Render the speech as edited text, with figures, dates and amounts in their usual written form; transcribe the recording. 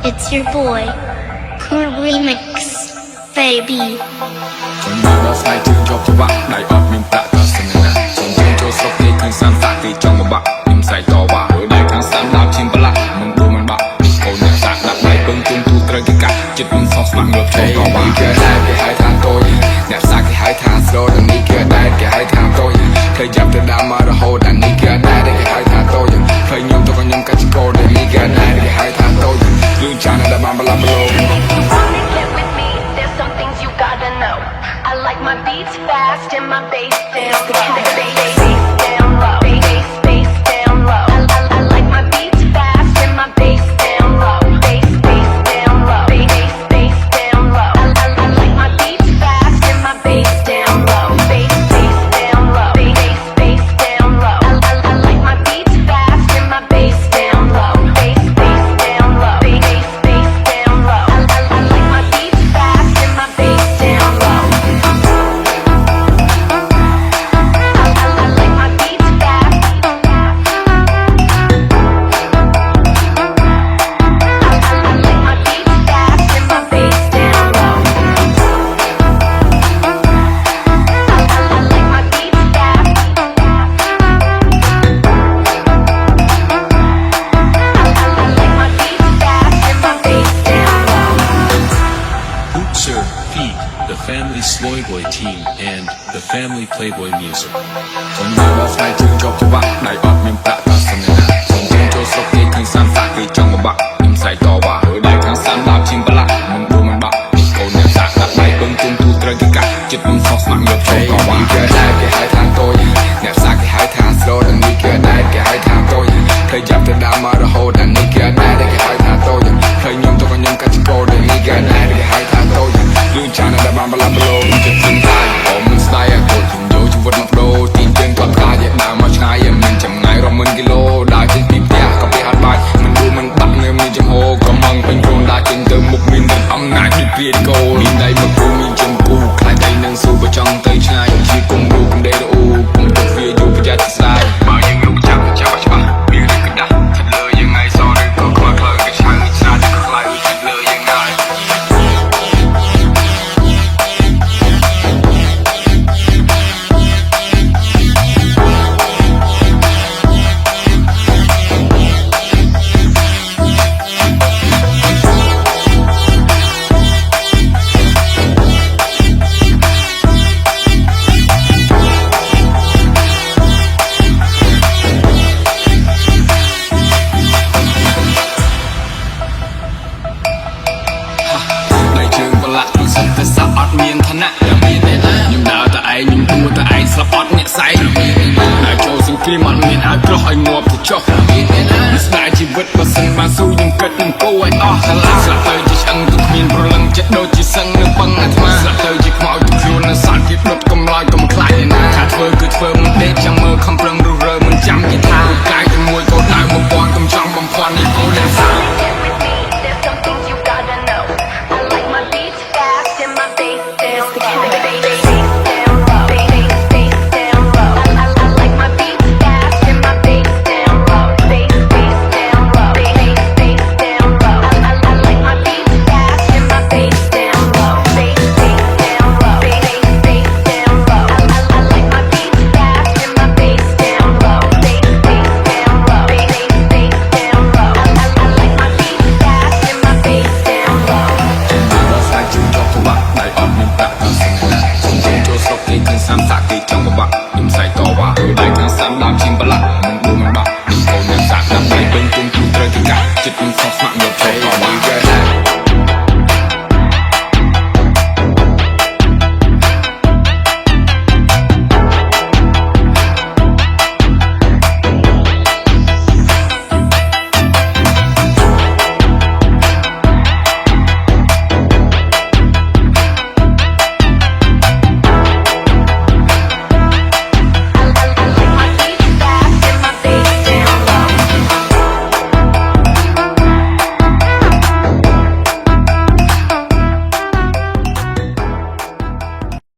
It's your boy, Cool Remix, baby. ចំណាយដល់ស្អែកជើងជាប់ច្បាក់ដៃអត់មានប្រាក់ក៏ស្នេហ៍ចំជើងចូលស្រុកគេឃើញសាំសាក់គេចង់មកបាក់ខ្ញុំសែកតវ៉ាហើយដៃខាងសាំដាប់ឈាមប្រឡាក់មិនដួលមិនបាក់កូនអ្នកសាក់ដាក់ដៃពឹងជុំទូត្រូវគេកាត់ចិត្តមិនសោះស្លាក់ងើបចូលតវ៉ាគេដែរគេហៅថាតូចអ្នកសាក់គេហៅថាស្រូតនេះគេដែរគេហៅថាតូចเคยจับแต่ดามารโหดอันนี้ก็ได้ได้ให้ทางโตยังเคยยอมตัวก็ยอมกัดจิโก้ได้นี่ก็ได้ได้ให้ทางโตยังลืมจานแต่บางบลาบลง Get with me, there's some things you gotta know. I like my beats fast and my bass down low. Bass down low. Bass down low. I like my beats fast and my bass down low. Bass down low. Bass down low. I like my beats fast and my bass down low. Bass down low. Bass down low. I like my beats fast and my bass down low. Bass down low. Bass down low. I like my beats fast and my bass down low. I like my beats fast. I like my beats fast and my bass down low. I like my beats fast. I like my beats fast and my bass down low. Hootser, Pete, the Family Sloy Boy Team, and the Family Playboy Music. ចំណាយដល់ស្អែកជើងជាប់ច្បាក់ដៃអត់មានប្រាក់ក៏ស្នេហ៍ចំជើងចូលស្រុកគេឃើញសាំសាក់គេចង់មកបាក់ខ្ញុំសែកតវ៉ាហើយដៃខាងសាំដាប់ឈាមប្រឡាក់មិនដួលមិនបាក់កូនអ្នកសាក់ដាក់ដៃពឹងជុំទូត្រូវគេកាត់ចិត្តមិនសោះស្លាក់ងើបចូលតវ៉ាគេដែរគេហៅថាតូចអ្នកសាក់គេហៅថាស្រូតនេះគេដែរគេហៅថាតូចเคยจับแต่ดามารโหดอันนี้ก็ได้ได้គេហៅថាតូចเคยញោមตัวก็ញោមកាត់ជីโก้ได้នេះក៏ได้ได้គេហៅថាតូចលឿនចានតែបានបលាបលោចិត្តជិនដៃអូមិនស្ដាយអត់ជំយោជីវិតមកដូរទីជើងគាត់កាយដើរមកឆ្ងាយមិនចម្ងាយរាប់ម៉ឺនគីឡូដើរចេញពីផ្ទះក៏ពីអត់បាច់មិនដួលមិនបាក់នៅមានចំហក៏មងពេញខ្លួនដើរចេញទៅមុខមានតែអំណាចពីព្រានគោមានដៃមកគូមានចំគូខ្លាចដៃនឹងស៊ូបើចង់ទៅឆ្ងាយជាគុំរូបដេរអ៊ូគុំទឹកវាយូរប្រយ័ត្នស្ដាយបើយើងលោកចាប់ច្បាស់មានឬកដាស់ថាលើยังไงសឬក៏ខ្វល់ខ្លើក៏ឆៅស្រាតក៏ខ្លាយថាលើยังไงតែសាប់អត់មានឋានៈមានទេណាខ្ញុំដើរតែឯងខ្ញុំទួតែឯងស្លាប់អត់អ្នកស្អែកតែចូលសង្គ្រាមអត់មានឲ្យក្រោះឲ្យងាប់ទៅចុះមានទេណាស្ដាយជីវិតបើសិនបានស៊ូខ្ញុំគិតនឹងគោឲ្យអស់ឆ្លាតស្លាប់ទៅជាឆ្អឹងទៅគ្មានប្រលឹងចិត្តដូចជាសឹងនៅបឹងអាត្មាស្លាប់ទៅជាខ្មោចទៅខ្លួននៅសាច់គេដុតកំឡោចកំខ្លាចឯណាថាធ្វើគឺធ្វើមិនដេកចាំមើលខំប្រឹងរុះរើមិនចាំគេថាកាយជាមួយកោដៅមកពាន់កំចង់បំភាន់នេះអូនសា There's some things you gotta know. I like my beats fast and my bass down low. Bass down low. Bass down low. I like my beats fast and my bass down low. Bass down low. Bass down low. I like my beats fast and my bass down low. Bass down low. Bass down low. I like my beats fast and my bass down low. Bass down low. Bass down low. I like my beats fast and my bass down low. ដល់ស្អែកជើងជាប់ច្បាក់ដៃអត់មានប្រាក់ក៏ស្នេហ៍ចំជើងចូលស្រុកគេឃើញសាំសាក់គេចង់មកបាក់ខ្ញុំសែកតវ៉ាហើយដៃខាងសាំដាប់